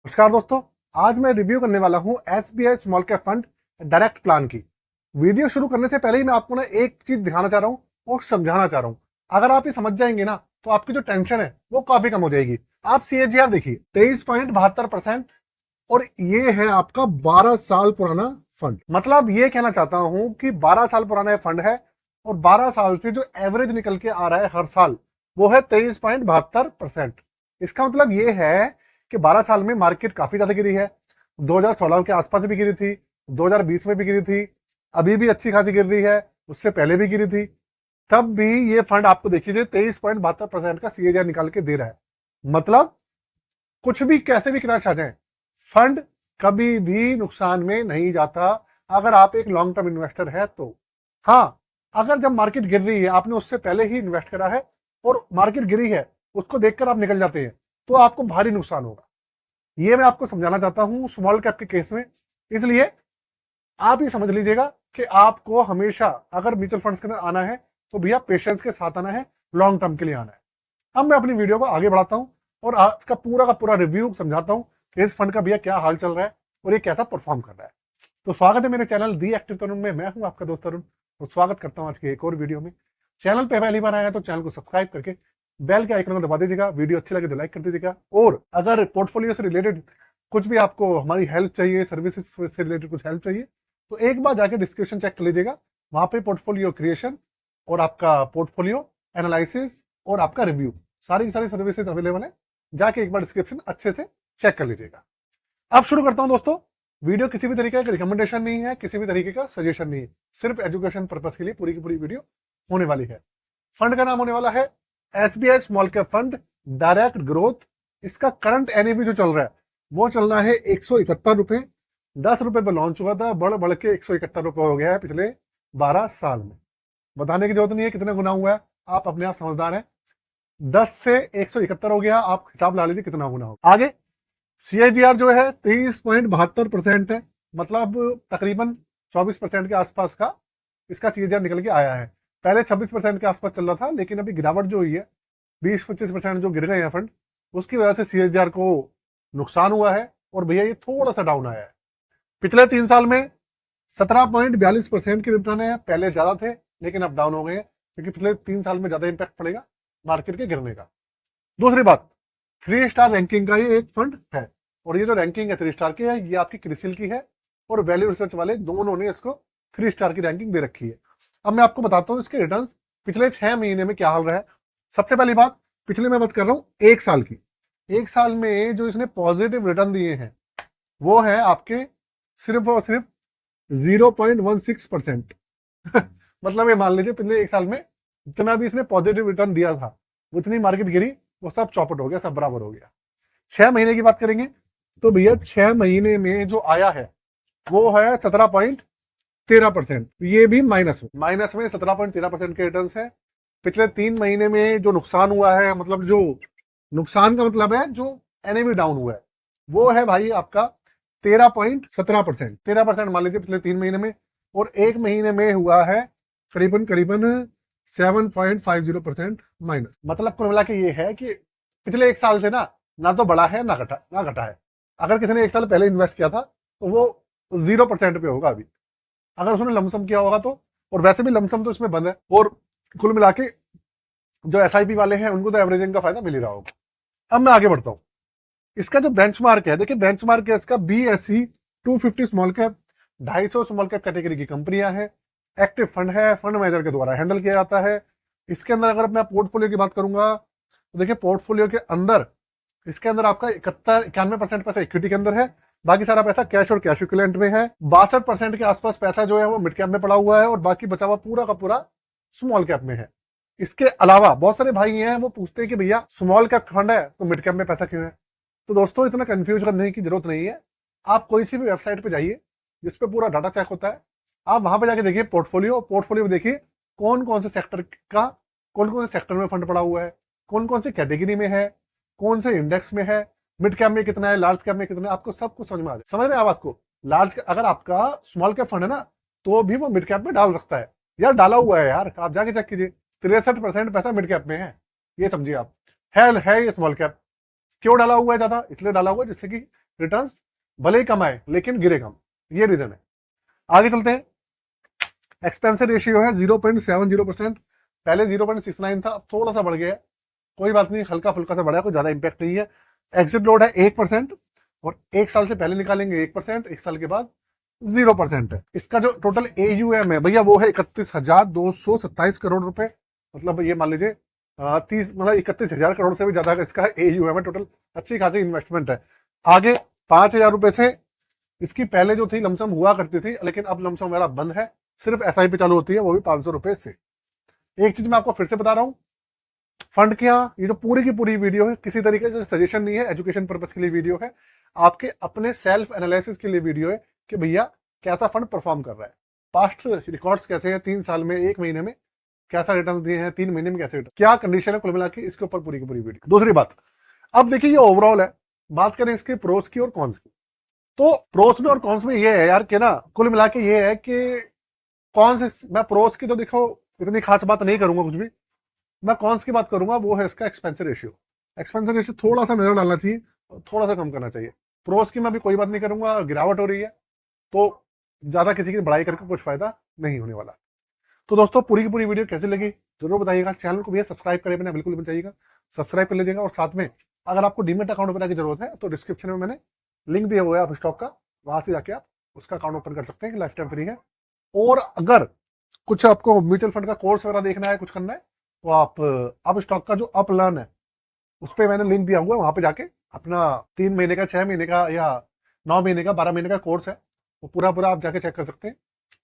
नमस्कार दोस्तों, आज मैं रिव्यू करने वाला हूं SBI small cap fund direct plan की। वीडियो शुरू करने से पहले ही मैं आपको ना एक चीज दिखाना चाह रहा हूं और समझाना चाह रहा हूं। अगर आप ये समझ जाएंगे ना तो आपकी जो टेंशन है वो काफी कम हो जाएगी। आप सीएजीआर देखिए 23.72%, और ये है आपका 12 साल पुराना फंड। मतलब ये कहना चाहता हूं कि 12 साल पुराना ये फंड है और 12 साल से जो एवरेज निकल के आ रहा है हर साल वो है 23.72%। इसका मतलब ये है कि 12 साल में मार्केट काफी ज्यादा गिरी है। 2016 के आसपास भी गिरी थी, 2020 में भी गिरी थी, अभी भी अच्छी खासी गिर रही है, उससे पहले भी गिरी थी। तब भी ये फंड आपको देखिए 23.72% का सीएजीआर निकाल के दे रहा है। मतलब कुछ भी कैसे भी क्रैश आ जाए, फंड कभी भी नुकसान में नहीं जाता अगर आप एक लॉन्ग टर्म इन्वेस्टर है तो। हाँ, अगर जब मार्केट गिर रही है, आपने उससे पहले ही इन्वेस्ट करा है और मार्केट गिरी है, उसको देखकर आप निकल जाते हैं, तो आपको भारी नुकसान होगा। ये मैं आपको समझाना चाहता हूं स्मॉल कैप के केस में। इसलिए आप ये समझ लीजिएगा कि आपको हमेशा अगर म्यूचुअल फंड्स के अंदर आना है तो भैया पेशेंस के साथ आना है, लॉन्ग टर्म के लिए आना है। अब मैं अपनी वीडियो को आगे बढ़ाता हूं और आज का पूरा रिव्यू समझाता हूं कि इस फंड का भैया क्या हाल चल रहा है और ये कैसा परफॉर्म कर रहा है। तो स्वागत है मेरे चैनल दी एक्टिव तरुण में। मैं हूं आपका दोस्त तरुण और स्वागत करता हूं आज की एक और वीडियो में। चैनल पे पहली बार आया तो चैनल को सब्सक्राइब करके बेल के आइकन को दबा दीजिएगा। वीडियो अच्छी लगे तो लाइक कर दीजिएगा। और अगर पोर्टफोलियो से रिलेटेड कुछ भी आपको हमारी हेल्प चाहिए, सर्विसेज से रिलेटेड कुछ हेल्प चाहिए, तो एक बार जाके डिस्क्रिप्शन चेक कर लीजिएगा। वहां पे पोर्टफोलियो क्रिएशन और आपका पोर्टफोलियो एनालिसिस और आपका रिव्यू, सारी सर्विसेज अवेलेबल है। जाके एक बार डिस्क्रिप्शन अच्छे से चेक कर लीजिएगा। अब शुरू करता हूं दोस्तों। वीडियो किसी भी तरीके का रिकमेंडेशन नहीं है, किसी भी तरीके का सजेशन नहीं है, सिर्फ एजुकेशन पर्पस के लिए पूरी की पूरी वीडियो होने वाली है। फंड का नाम होने वाला है SBI small cap fund direct growth. इसका करंट एनएवी जो चल रहा है वो चल रहा है 171 रुपए। 10 रुपए पर लॉन्च हुआ था, बढ़ के 171 रुपए हो गया है पिछले 12 साल में। बताने की जरूरत नहीं है कितने गुना हुआ है, आप अपने आप समझदार हैं। 10 से 171 हो गया, आप हिसाब ला लीजिए कितना गुना होगा। आगे सीएजीआर जो है 23.72% है। मतलब तकरीबन 24% के आसपास का इसका सीएजीआर निकल के आया है। पहले 26% के आसपास चल रहा था, लेकिन अभी गिरावट जो हुई है 20-25% जो गिर गए हैं फंड, उसकी वजह से सीएजीआर को नुकसान हुआ है और भैया ये थोड़ा सा डाउन आया है। पिछले 3 साल में 17.42% की रिटर्न है। पहले ज्यादा थे लेकिन अब डाउन हो गए हैं, क्योंकि पिछले 3 साल में ज्यादा इंपैक्ट पड़ेगा मार्केट के गिरने का। दूसरी बात, 3 स्टार रैंकिंग का ये एक फंड है और ये जो रैंकिंग है 3 स्टार की है, ये आपकी क्रिसिल की है और वैल्यू रिसर्च वाले दोनों ने इसको 3 स्टार की रैंकिंग दे रखी है। अब मैं आपको बताता हूं इसके रिटर्न्स पिछले 6 महीने में क्या हाल रहा है। सबसे पहली बात, पिछले मैं बात कर रहा हूं 1 साल की। 1 साल में जो इसने पॉजिटिव रिटर्न दिए हैं वो है आपके सिर्फ और सिर्फ 0.16%। मतलब ये मान लीजिए पिछले 1 साल में जितना भी इसने पॉजिटिव रिटर्न दिया था, उतनी मार्केट गिरी, वो सब चौपट हो गया, सब बराबर हो गया। 6 महीने की बात करेंगे तो भैया 6 महीने में जो आया है वो है 17.13%। ये भी माइनस में 17.13% के रिटर्न है। पिछले 3 महीने में जो नुकसान हुआ है, मतलब जो नुकसान का मतलब है जो एनएवी डाउन हुआ है, वो है भाई आपका 13.17%। 13% मान लीजिए पिछले 3 महीने में, और 1 महीने में हुआ है करीबन 7.50% माइनस। मतलब कुल मिला के ये है कि पिछले 1 साल से ना तो बढ़ा है ना घटा है। अगर किसी ने 1 साल पहले इन्वेस्ट किया था तो वो 0% पे होगा अभी, अगर उसने लमसम किया होगा तो। और वैसे भी लमसम तो इसमें बंद है, और कुल मिला के जो एसआईपी वाले हैं उनको तो एवरेजिंग का फायदा मिल ही रहा होगा। अब मैं आगे बढ़ता हूं। इसका जो बेंचमार्क है, देखिए बेंचमार्क है इसका BSE 250 small cap. 250 small cap category की कंपनियां हैं। एक्टिव फंड है, फंड मैनेजर के द्वारा हैंडल किया जाता है। इसके अंदर अगर मैं पोर्टफोलियो की बात करूंगा तो देखिए पोर्टफोलियो के अंदर इसके अंदर आपका 91% पैसा इक्विटी के अंदर है, बाकी सारा पैसा कैश और कैश इक्विवेलेंट में है। 62% के आसपास पैसा जो है वो मिड कैप में पड़ा हुआ है और बाकी बचा हुआ पूरा का पूरा स्मॉल कैप में है। इसके अलावा बहुत सारे भाई हैं वो पूछते हैं कि भैया स्मॉल कैप फंड है तो मिड कैप में पैसा क्यों है। तो दोस्तों इतना कंफ्यूज करने की जरूरत नहीं है। आप कोई सी भी वेबसाइट पे जाइए जिसपे पूरा डाटा चेक होता है, आप वहां पे जाके देखिए पोर्टफोलियो में देखिए कौन कौन से सेक्टर का, कौन कौन से सेक्टर में फंड पड़ा हुआ है, कौन कौन सी कैटेगरी में है, कौन से इंडेक्स में है, मिड कैप में कितना है, लार्ज कैप में कितना है, आपको सब कुछ समझ में आ जाए। समझ रहे हैं आप बात को। अगर आपका स्मॉल कैप फंड है ना तो भी वो मिड कैप में डाल सकता है। यार डाला हुआ है यार, आप जाके चेक कीजिए। 63% पैसा मिड कैप में है, ये समझिए आप। है ये स्मॉल कैप। क्यों डाला हुआ है ज्यादा? इसलिए डाला हुआ है जिससे कि रिटर्न्स भले ही कम आए लेकिन गिरे कम, ये रीजन है। आगे चलते हैं। एक्सपेंस रेशियो है 0.70%, पहले 0.69 था, अब थोड़ा सा बढ़ गया है, कोई बात नहीं, हल्का फुल्का सा बढ़ा, कोई ज्यादा इंपैक्ट नहीं है। एग्जिट लोड है 1%, और 1 साल से पहले निकालेंगे 1%, 1 साल के बाद 0% है। इसका जो टोटल AUM है भैया वो है 31,227 करोड़ रुपए, मतलब ये मान लीजिए 31,000 करोड़ से भी ज्यादा इसका AUM है टोटल, अच्छी खासी इन्वेस्टमेंट है। आगे 5,000 रुपए से इसकी पहले जो थी लमसम हुआ करती थी, लेकिन अब लमसम मेरा बंद है, सिर्फ SIP चालू होती है, वो भी 500 रुपए से। एक चीज मैं आपको फिर से बता रहा हूं, फंड के यहाँ ये जो पूरी की पूरी वीडियो है किसी तरीके का सजेशन नहीं है, एजुकेशन पर्पस के लिए वीडियो है, आपके अपने सेल्फ एनालिसिस के लिए वीडियो है कि भैया कैसा फंड परफॉर्म कर रहा है, पास्ट रिकॉर्ड्स कैसे हैं, 3 साल में, 1 महीने में कैसा रिटर्न दिए हैं, 3 महीने में कैसे रिटर्न, क्या कंडीशन है, कुल मिला के इसके ऊपर पूरी की पूरी वीडियो। दूसरी बात, अब देखिए ये ओवरऑल है, बात करें इसके प्रोस की और कॉन्स की, तो प्रोस में और कॉन्स में ये है यार कि ना कुल मिला के ये है कि कॉन्स, मैं प्रोस की तो देखो इतनी खास बात नहीं करूंगा कुछ भी, मैं कॉन्स की बात करूंगा, वो है इसका एक्सपेंस रेशियो। एक्सपेंस रेशियो थोड़ा सा नजर डालना चाहिए, थोड़ा सा कम करना चाहिए। प्रोस की मैं भी कोई बात नहीं करूंगा, गिरावट हो रही है तो ज्यादा किसी की बड़ाई करके कुछ फायदा नहीं होने वाला। तो दोस्तों पूरी की पूरी वीडियो कैसी लगी जरूर बताइएगा, चैनल को भी सब्सक्राइब करे बिना बिल्कुल भी बताइएगा, सब्सक्राइब कर लीजिएगा, और साथ में अगर आपको डीमेट अकाउंट बनाने की जरूरत है तो डिस्क्रिप्शन में मैंने लिंक दिया हुआ है आप स्टॉक का, वहां से जाके आप उसका अकाउंट ओपन कर सकते हैं, लाइफ टाइम फ्री है। और अगर कुछ आपको म्यूचुअल फंड का कोर्स वगैरह देखना है, कुछ करना है, तो आप स्टॉक का जो अप लर्न है उस पर मैंने लिंक दिया हुआ है, वहां पे जाके अपना 3 महीने का, 6 महीने का, या 9 महीने का, 12 महीने का कोर्स है, वो पूरा पूरा आप जाके चेक कर सकते हैं,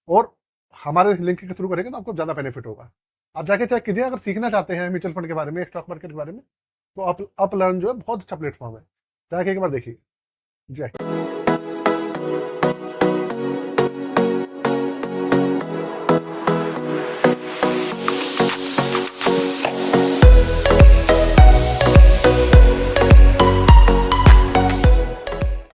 और हमारे लिंक के थ्रू करेंगे तो आपको ज्यादा बेनिफिट होगा। आप जाके चेक कीजिए, अगर सीखना चाहते हैं म्यूचुअल फंड के बारे में, स्टॉक मार्केट के बारे में, तो अप लर्न जो है बहुत अच्छा प्लेटफॉर्म है, जाके एक बार देखिए। जय